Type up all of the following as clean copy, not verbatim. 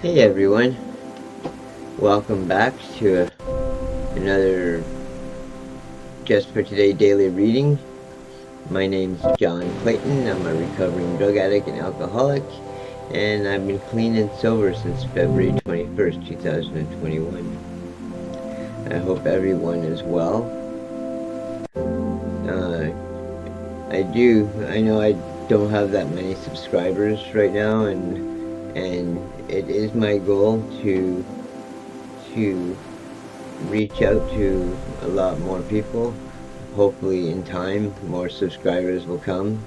Hey everyone, welcome back to another Just for Today daily reading. My name's John Clayton. I'm a recovering drug addict and alcoholic, and I've been clean and sober since February 21st, 2021. I hope everyone is well. I know I don't have that many subscribers right now, and it is my goal to reach out to a lot more people. Hopefully in time more subscribers will come.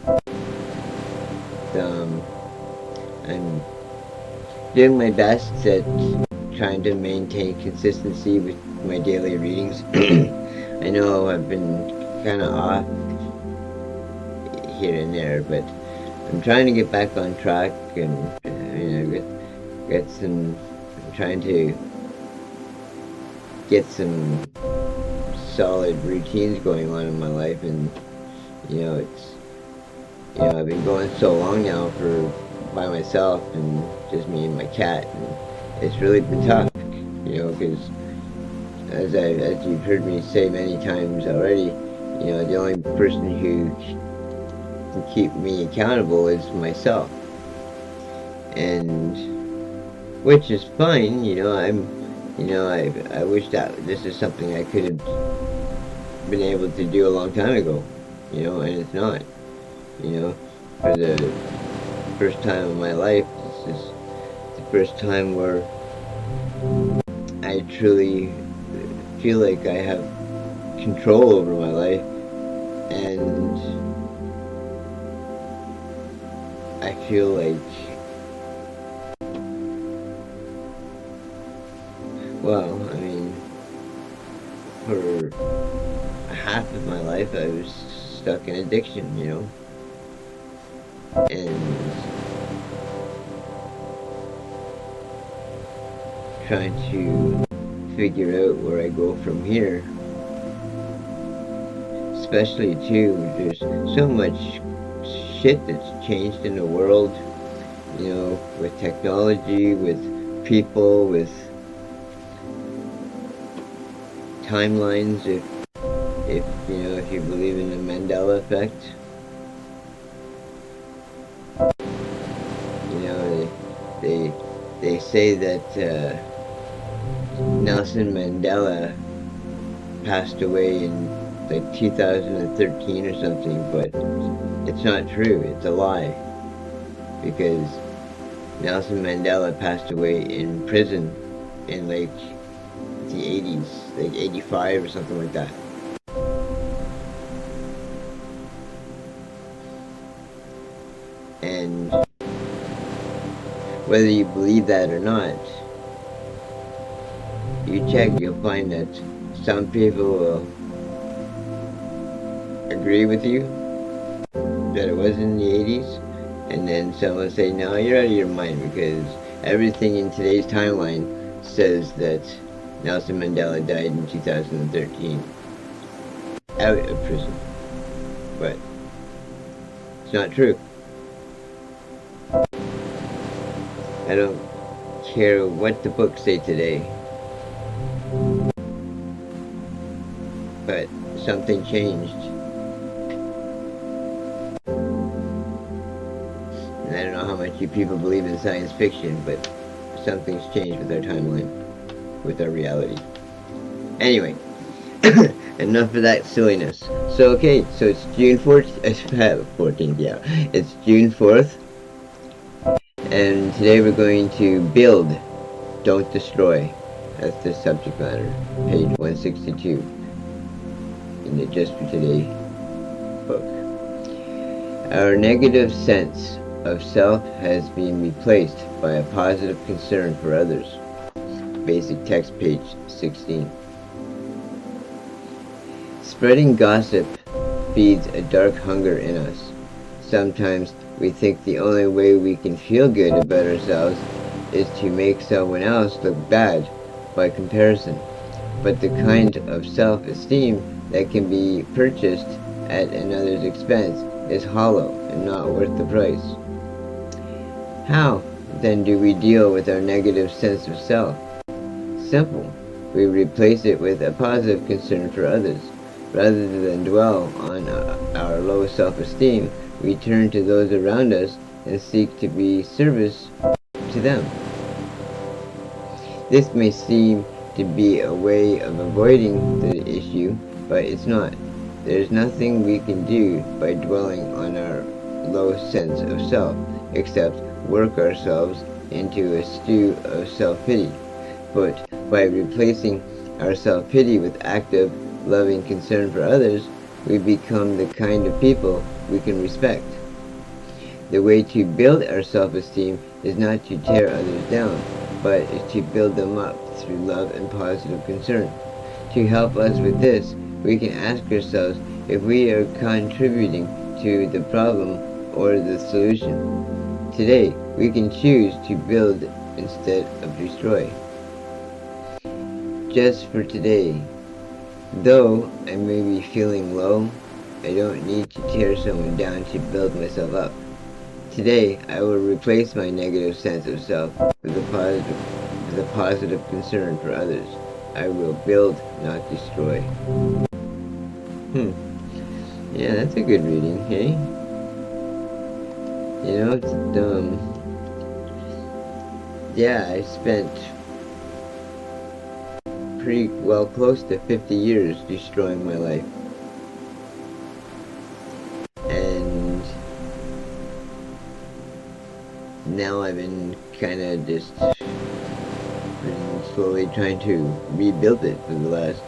I'm doing my best at trying to maintain consistency with my daily readings. I know I've been kind of off here and there, but I'm trying to get back on track, and get some. I'm trying to get some solid routines going on in my life, and I've been going so long now by myself and just me and my cat, and it's really been tough, because as you've heard me say many times already, the only person who can keep me accountable is myself, and which is fine. I wish that this is something I could have been able to do a long time ago, and it's not. For the first time in my life, this is the first time where I truly feel like I have control over my life, and I feel like, well, I mean, for half of my life I was stuck in addiction, and trying to figure out where I go from here. Especially too, there's so much shit that's changed in the world, with technology, with people, with timelines, if you believe in the Mandela effect. They say that Nelson Mandela passed away in like 2013 or something, but it's not true. It's a lie, because Nelson Mandela passed away in prison in like the 80s, like 85 or something like that. And whether you believe that or not, you check, you'll find that some people will agree with you that it was in the 80s, and then some will say, no, you're out of your mind, because everything in today's timeline says that Nelson Mandela died in 2013 out of prison. But it's not true. I don't care what the books say today, but something changed. And I don't know how much you people believe in science fiction, but something's changed with our timeline, with our reality. Anyway, enough of that silliness. So it's June 14th, yeah. It's June 4th, and today we're going to build, don't destroy. That's the subject matter, page 162 in the Just for Today book. Our negative sense of self has been replaced by a positive concern for others. Basic text, page 16. Spreading gossip feeds a dark hunger in us. Sometimes we think the only way we can feel good about ourselves is to make someone else look bad by comparison. But the kind of self-esteem that can be purchased at another's expense is hollow and not worth the price. How then do we deal with our negative sense of self? Simple. We replace it with a positive concern for others. Rather than dwell on our low self-esteem, we turn to those around us and seek to be service to them. This may seem to be a way of avoiding the issue, but it's not. There's nothing we can do by dwelling on our low sense of self, except work ourselves into a stew of self-pity. But by replacing our self-pity with active, loving concern for others, we become the kind of people we can respect. The way to build our self-esteem is not to tear others down, but is to build them up through love and positive concern. To help us with this, we can ask ourselves if we are contributing to the problem or the solution. Today, we can choose to build instead of destroy. Just for today, though I may be feeling low, I don't need to tear someone down to build myself up. Today, I will replace my negative sense of self with a positive concern for others. I will build, not destroy. Yeah, that's a good reading, hey? You know, yeah, I spent pretty well close to 50 years destroying my life. And now I've been kind of just been slowly trying to rebuild it for the last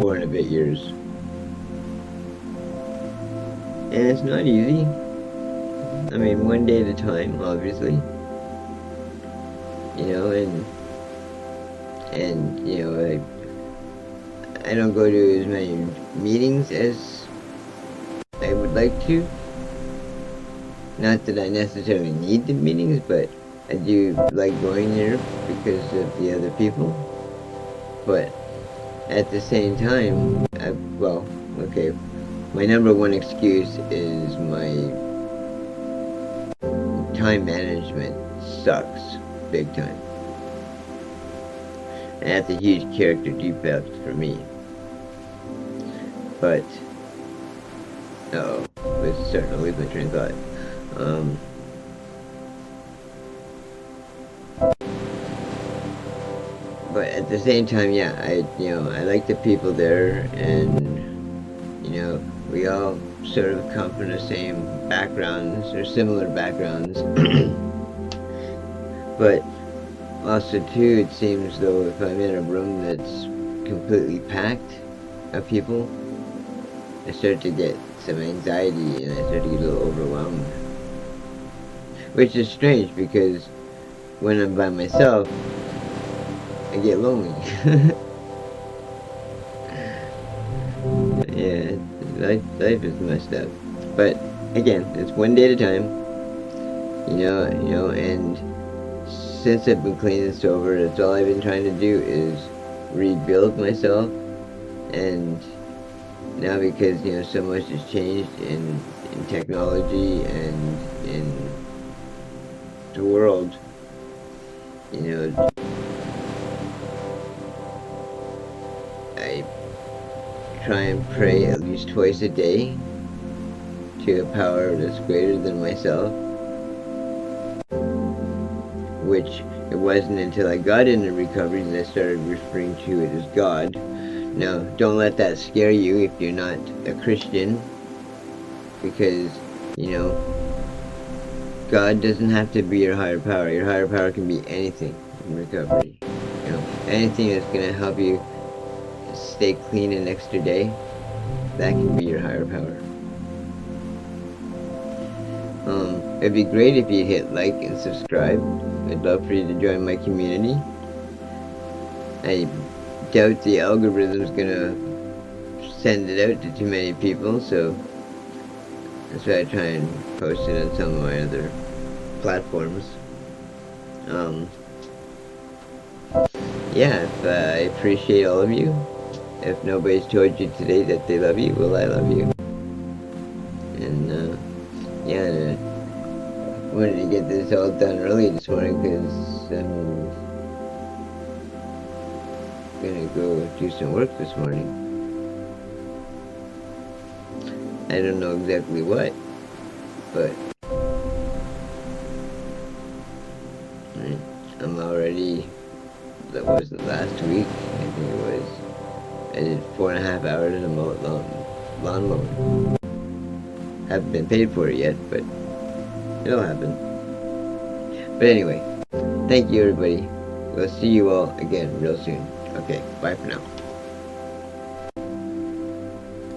4 and a bit years. And it's not easy. I mean, one day at a time, obviously. You know, and you know, I don't go to as many meetings as I would like to. Not that I necessarily need the meetings, but I do like going there because of the other people. But at the same time, my number one excuse is my time management sucks big time. And that's a huge character defect for me. But, was starting to lose my train of thought. But at the same time, yeah, I like the people there, and we all sort of come from the same backgrounds or similar backgrounds. But also too, it seems though if I'm in a room that's completely packed of people, I start to get some anxiety and I start to get a little overwhelmed. Which is strange because when I'm by myself, I get lonely. Yeah, life is messed up. But again, it's one day at a time. And since I've been clean and sober, that's all I've been trying to do is rebuild myself. And now because, so much has changed in technology and in the world, I try and pray at least twice a day to a power that's greater than myself. Which it wasn't until I got into recovery that I started referring to it as God. Now, don't let that scare you if you're not a Christian, because, God doesn't have to be your higher power. Your higher power can be anything in recovery. Anything that's going to help you stay clean an extra day, that can be your higher power. It'd be great if you hit like and subscribe. I'd love for you to join my community. I doubt the algorithm's gonna send it out to too many people, so that's why I try and post it on some of my other platforms. I appreciate all of you. If nobody's told you today that they love you, well, I love you. And wanted to get this all done early this morning because I'm gonna go do some work this morning. I don't know exactly what, but I'm already, that wasn't last week, I think it was, I did 4.5 hours of lawn mowing. Haven't been paid for it yet, but it'll happen. But anyway, thank you everybody. We'll see you all again real soon. Okay, bye for now.